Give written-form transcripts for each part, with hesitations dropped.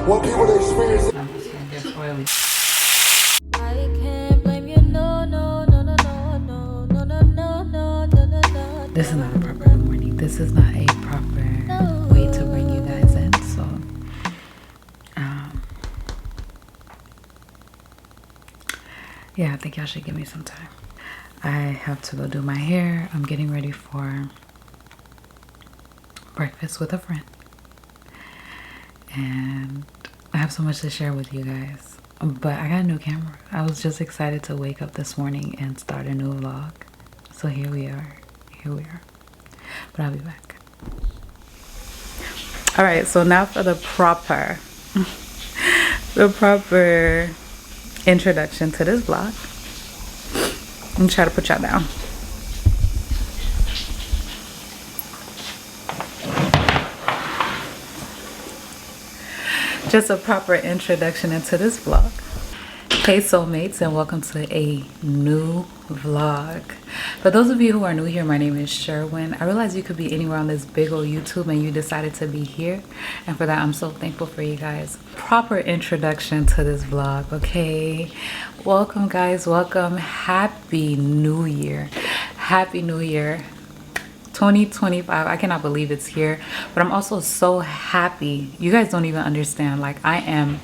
What people experience. I'm just gonna get oily. I can't blame you, no, no, no, no, no, no, no, no, no, no, no, no. This is not a proper good morning. This is not a proper way to bring you guys in. So, yeah, I think y'all should give me some time. I have to go do my hair. I'm getting ready for breakfast with a friend. And I have so much to share with you guys. But I got a new camera. I was just excited to wake up this morning and start a new vlog. So here we are. Here we are. But I'll be back. Alright, so now for the proper introduction to this vlog. I'm gonna try to put y'all down. Just a proper introduction into this vlog. Hey soulmates, and welcome to a new vlog. For those of you who are new here, my name is Sherwin. I realize you could be anywhere on this big old YouTube and you decided to be here, and for that I'm so thankful for you guys. Proper introduction to this vlog, okay? Welcome guys, welcome. Happy New Year. Happy New Year 2025. I cannot believe it's here, but I'm also so happy. You guys don't even understand. Like, I'm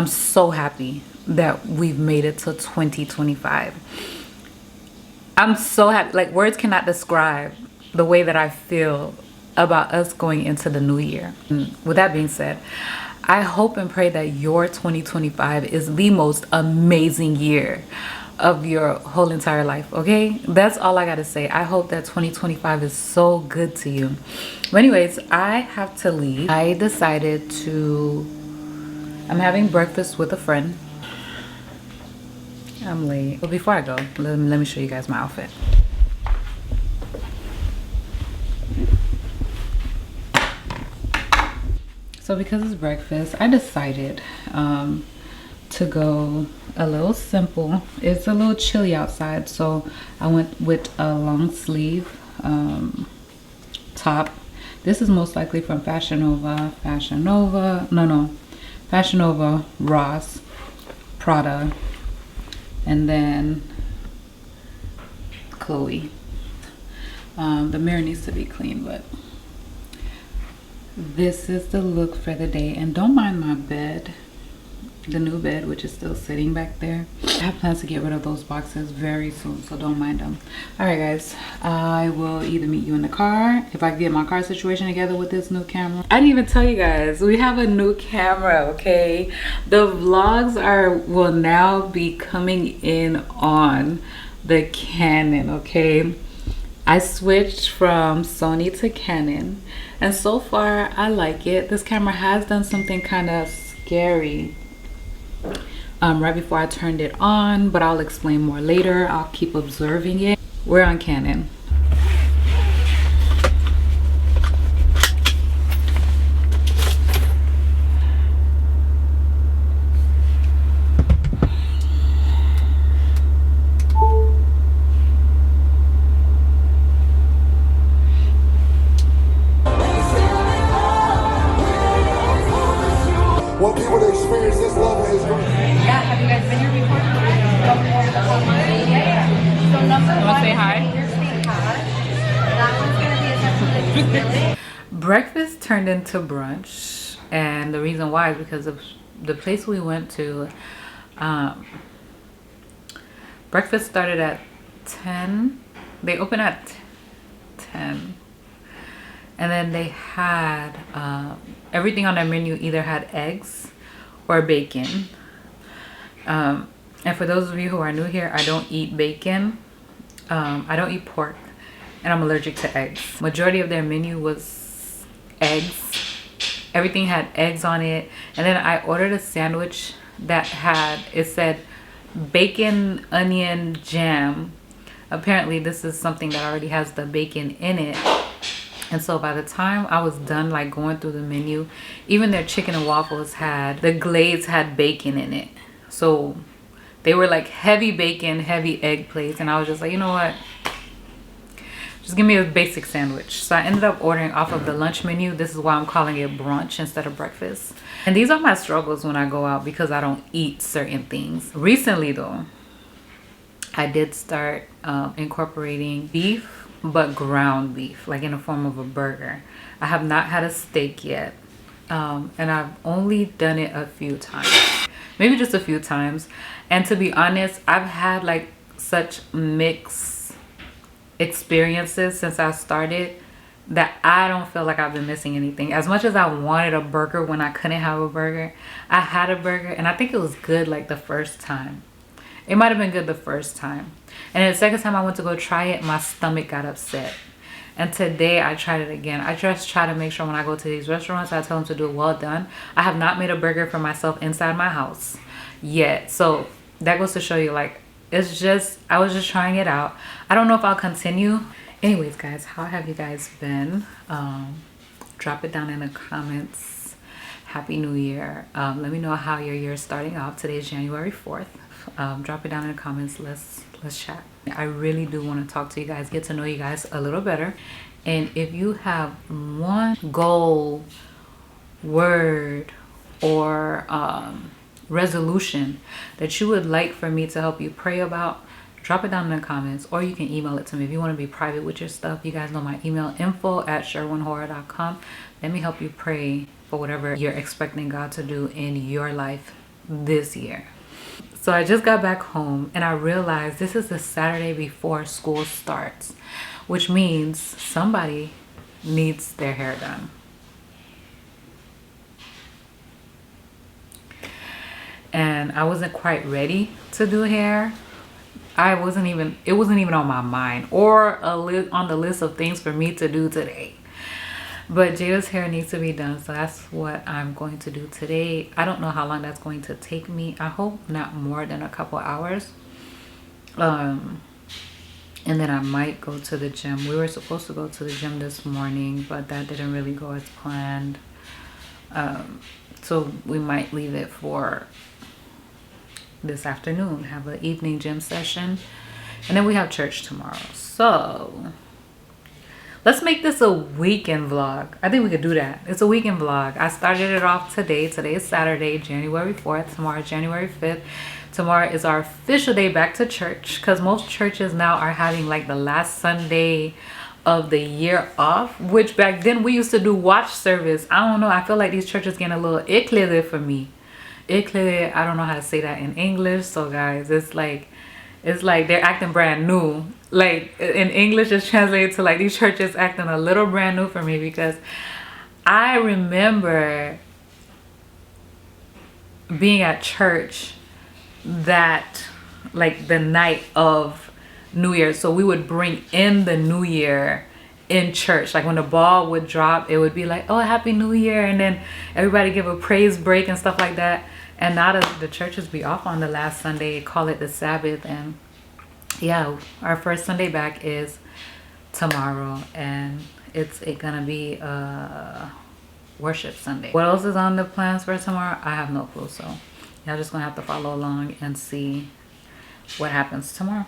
so happy that we've made it to 2025. I'm so happy. Like, words cannot describe the way that I feel about us going into the new year. And with that being said, I hope and pray that your 2025 is the most amazing year of your whole entire life, okay? That's all I gotta say. I hope that 2025 is so good to you. But anyways, I have to leave. I decided I'm having breakfast with a friend. I'm late. But before I go, let me show you guys my outfit. So because it's breakfast, I decided to go a little simple. It's a little chilly outside, so I went with a long sleeve top. This is most likely from Fashion Nova, Ross, Prada, and then Chloe. The mirror needs to be clean, but this is the look for the day. And don't mind my bed, the new bed, which is still sitting back there. I have plans to get rid of those boxes very soon, so don't mind them. All right guys, I will either meet you in the car if I can get my car situation together with this new camera. I didn't even tell you guys, we have a new camera, okay? The vlogs will now be coming in on the Canon, okay? I switched from Sony to Canon, and so far I like it. This camera has done something kind of scary right before I turned it on, but I'll explain more later. I'll keep observing it. We're on Canon. What people experience this level is. Yeah, have you guys been here before? Yeah. So number one, say hi? That one's gonna be essentially Breakfast turned into brunch, and the reason why is because of the place we went to. Breakfast started at 10. They opened at 10, and then they had everything on their menu either had eggs or bacon. And for those of you who are new here, I don't eat bacon. I don't eat pork, and I'm allergic to eggs. Majority of their menu was eggs. Everything had eggs on it. And then I ordered a sandwich that it said bacon onion jam. Apparently this is something that already has the bacon in it. And so by the time I was done like going through the menu, even their chicken and waffles the glaze had bacon in it. So they were like heavy bacon, heavy egg plates, and I was just like, you know what, Just give me a basic sandwich. So I ended up ordering off of the lunch menu. This is why I'm calling it brunch instead of breakfast. And these are my struggles when I go out because I don't eat certain things. Recently though, I did start incorporating beef, but ground beef, like in the form of a burger. I have not had a steak yet. And I've only done it a few times, maybe just a few times. And to be honest, I've had like such mixed experiences since I started that I don't feel like I've been missing anything. As much as I wanted a burger when I couldn't have a burger, I had a burger and I think it was good like the first time. It might have been good the first time. And then the second time I went to go try it, my stomach got upset. And today I tried it again. I just try to make sure when I go to these restaurants, I tell them to do it well done. I have not made a burger for myself inside my house yet. So that goes to show you, like, it's just, I was just trying it out. I don't know if I'll continue. Anyways, guys, how have you guys been? Drop it down in the comments. Happy New Year. Let me know how your year is starting off. Today's January 4th. Drop it down in the comments. Let's chat. I really do want to talk to you guys, get to know you guys a little better. And if you have one goal, word, or resolution that you would like for me to help you pray about, drop it down in the comments, or you can email it to me. If you want to be private with your stuff, you guys know my email, info@sherwinhorror.com. Let me help you pray for whatever you're expecting God to do in your life this year. So I just got back home and I realized this is the Saturday before school starts, which means somebody needs their hair done. And I wasn't quite ready to do hair. It wasn't even on my mind or on the list of things for me to do today. But Jaedha's hair needs to be done, so that's what I'm going to do today. I don't know how long that's going to take me. I hope not more than a couple hours. And then I might go to the gym. We were supposed to go to the gym this morning, but that didn't really go as planned. So we might leave it for this afternoon, have an evening gym session, and then we have church tomorrow. So let's make this a weekend vlog. I think we could do that. It's a weekend vlog. I started it off today. Today is Saturday, January 4th. Tomorrow is January 5th. Tomorrow is our official day back to church, because most churches now are having like the last Sunday of the year off, which back then we used to do watch service. I don't know. I feel like these churches getting a little éclairé for me. Éclairé, I don't know how to say that in English. So guys, it's like they're acting brand new. Like in English, it's translated to like these churches acting a little brand new for me, because I remember being at church that like the night of New Year. So we would bring in the New Year in church. Like when the ball would drop, it would be like, oh, Happy New Year, and then everybody give a praise break and stuff like that. And now that the churches be off on the last Sunday, call it the Sabbath. And yeah, our first Sunday back is tomorrow, and it's gonna be a worship Sunday. What else is on the plans for tomorrow? I have no clue, so y'all just gonna have to follow along and see what happens tomorrow.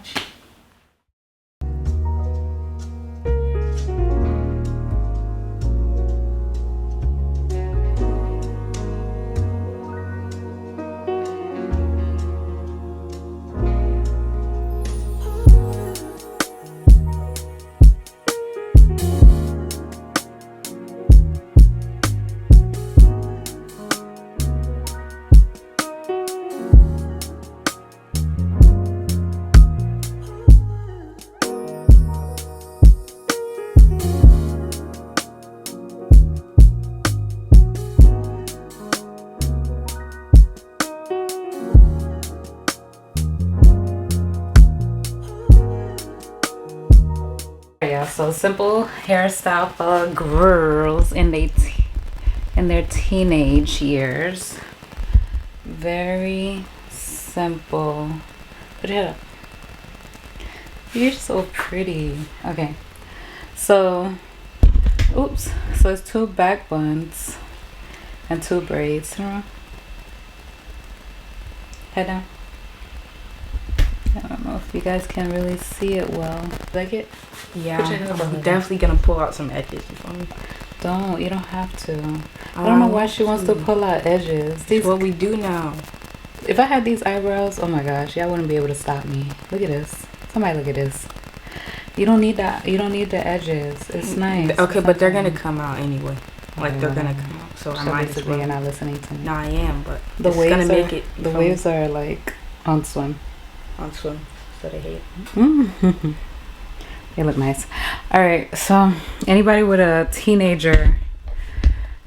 Yeah, so simple hairstyle for girls in their teenage years. Very simple. Put it up. You're so pretty. Okay, so oops, so it's 2 back buns and 2 braids. Head down. I don't know if you guys can really see it well. Like it? Yeah, I'm definitely gonna pull out some edges. You feel me? Don't. You don't have to. I don't know why she wants to pull out edges. That's what we do now. If I had these eyebrows, oh my gosh, y'all wouldn't be able to stop me. Look at this. Somebody look at this. You don't need that. You don't need the edges. It's nice. Okay, but they're gonna come out anyway. Like they're gonna come out. So I might as well. You're not listening to me. No, I am, but The it's waves gonna are, make it. the waves are like on swim. On swim. So they hate. They look nice. All right, so anybody with a teenager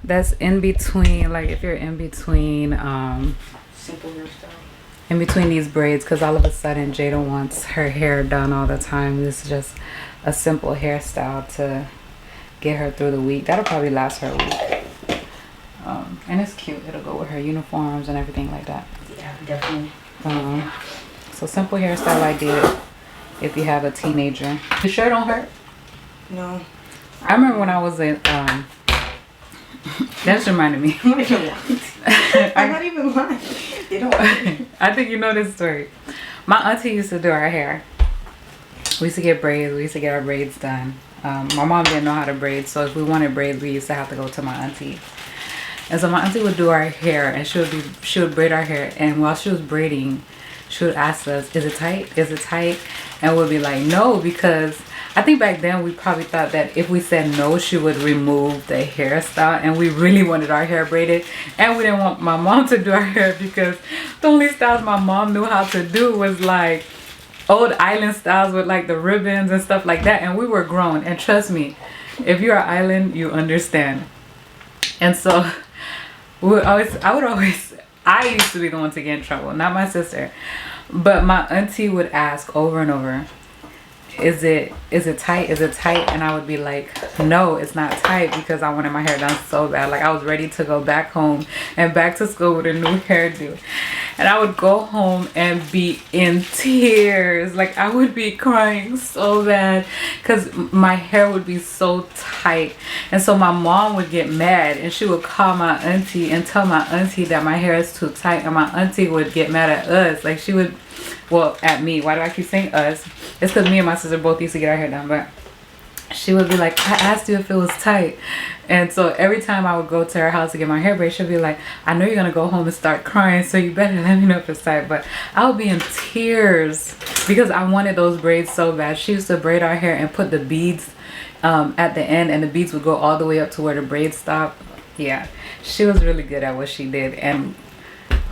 that's in between, like if you're in between Simple hairstyle. in between these braids, because all of a sudden Jaedha wants her hair done all the time. This is just a simple hairstyle to get her through the week. That'll probably last her a week. And it's cute. It'll go with her uniforms and everything like that. Yeah, definitely. So simple hairstyle idea if you have a teenager. The shirt don't hurt? No. I remember when I was in that just reminded me. I'm not even lying. They don't. I think you know this story. My auntie used to do our hair. We used to get braids. We used to get our braids done. My mom didn't know how to braid, so if we wanted braids, we used to have to go to my auntie. And so my auntie would do our hair, and she would braid our hair. And while she was braiding, she would ask us, "Is it tight? Is it tight?" And we'll be like, "No," because I think back then we probably thought that if we said no, she would remove the hairstyle, and we really wanted our hair braided, and we didn't want my mom to do our hair because the only styles my mom knew how to do was like old island styles with like the ribbons and stuff like that, and we were grown, and trust me, if you're an island, you understand. And so I used to be the one to get in trouble, not my sister, but my auntie would ask over and over, is it tight? Is it tight? And I would be like, no, it's not tight, because I wanted my hair done so bad. Like I was ready to go back home and back to school with a new hairdo. And I would go home and be in tears. Like I would be crying so bad because my hair would be so tight. And so my mom would get mad, and she would call my auntie and tell my auntie that my hair is too tight. And my auntie would get mad at us. Like she would, well, at me. Why do I keep saying us? It's because me and my sister both used to get our hair done. But she would be like, I asked you if it was tight. And so every time I would go to her house to get my hair braided, she'd be like, I know you're gonna go home and start crying, so you better let me know if it's tight. But I would be in tears because I wanted those braids so bad. She used to braid our hair and put the beads at the end, and the beads would go all the way up to where the braids stop. Yeah, she was really good at what she did. And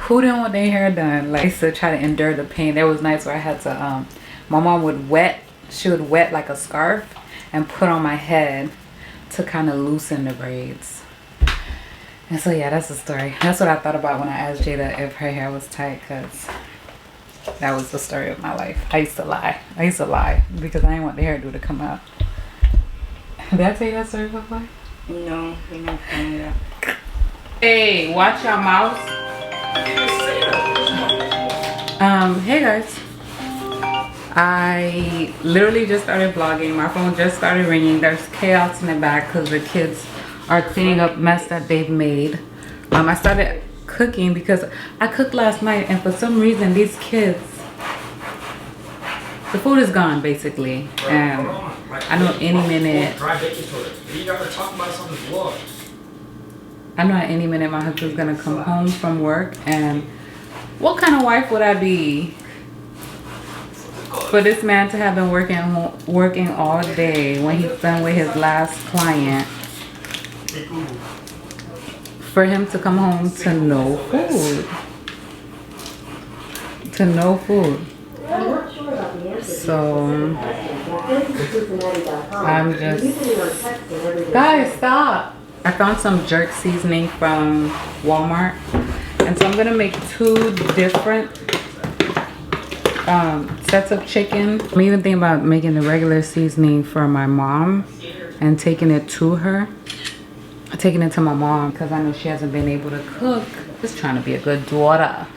who didn't want their hair done? Like I used to try to endure the pain. There was nights where I had to my mom would she would wet like a scarf and put on my head to kind of loosen the braids. And so yeah, that's the story. That's what I thought about when I asked Jaedha if her hair was tight, because that was the story of my life. I used to lie because I didn't want the hairdo to come out. Did I tell you that story before? No, you're not telling that. Hey, watch your mouth. Hey guys, I literally just started vlogging. My phone just started ringing. There's chaos in the back because the kids are cleaning up mess that they've made. I started cooking because I cooked last night, and for some reason these kids, the food is gone basically, and I know any minute. I know at any minute my husband's gonna come home from work, and what kind of wife would I be for this man to have been working all day when he's done with his last client, for him to come home to no food, so I'm just, guys, stop. I found some jerk seasoning from Walmart, and so I'm gonna make 2 different sets of chicken. I'm even thinking about making the regular seasoning for my mom and taking it to her, taking it to my mom, because I know she hasn't been able to cook. Just trying to be a good daughter,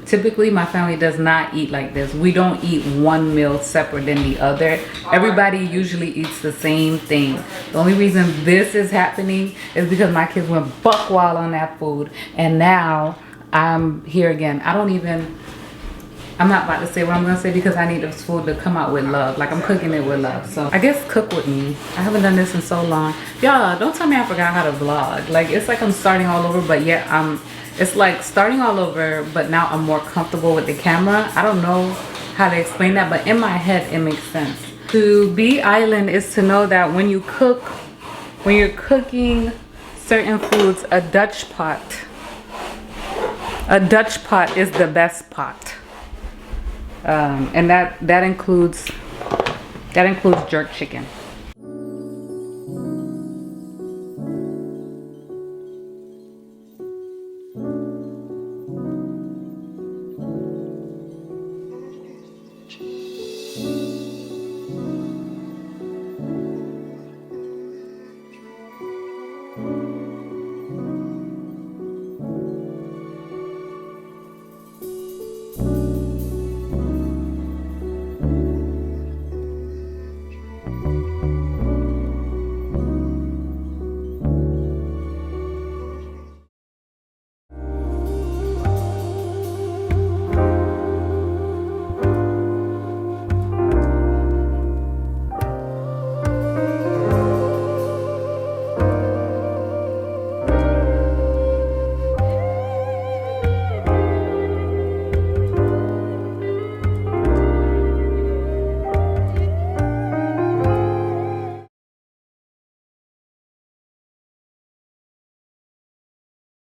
Typically my family does not eat like this. We don't eat one meal separate than the other. Everybody usually eats the same thing. The only reason this is happening is because my kids went buck wild on that food, and now I'm here again. I don't even I'm not about to say what I'm gonna say because I need this food to come out with love. Like I'm cooking it with love. So I guess cook with me. I haven't done this in so long. Y'all, don't tell me I forgot how to vlog. Like it's like I'm starting all over, but yet it's like starting all over, but now I'm more comfortable with the camera. I don't know how to explain that, but in my head it makes sense. To be island is to know that when you cook, when you're cooking certain foods, a Dutch pot is the best pot. And that includes jerk chicken.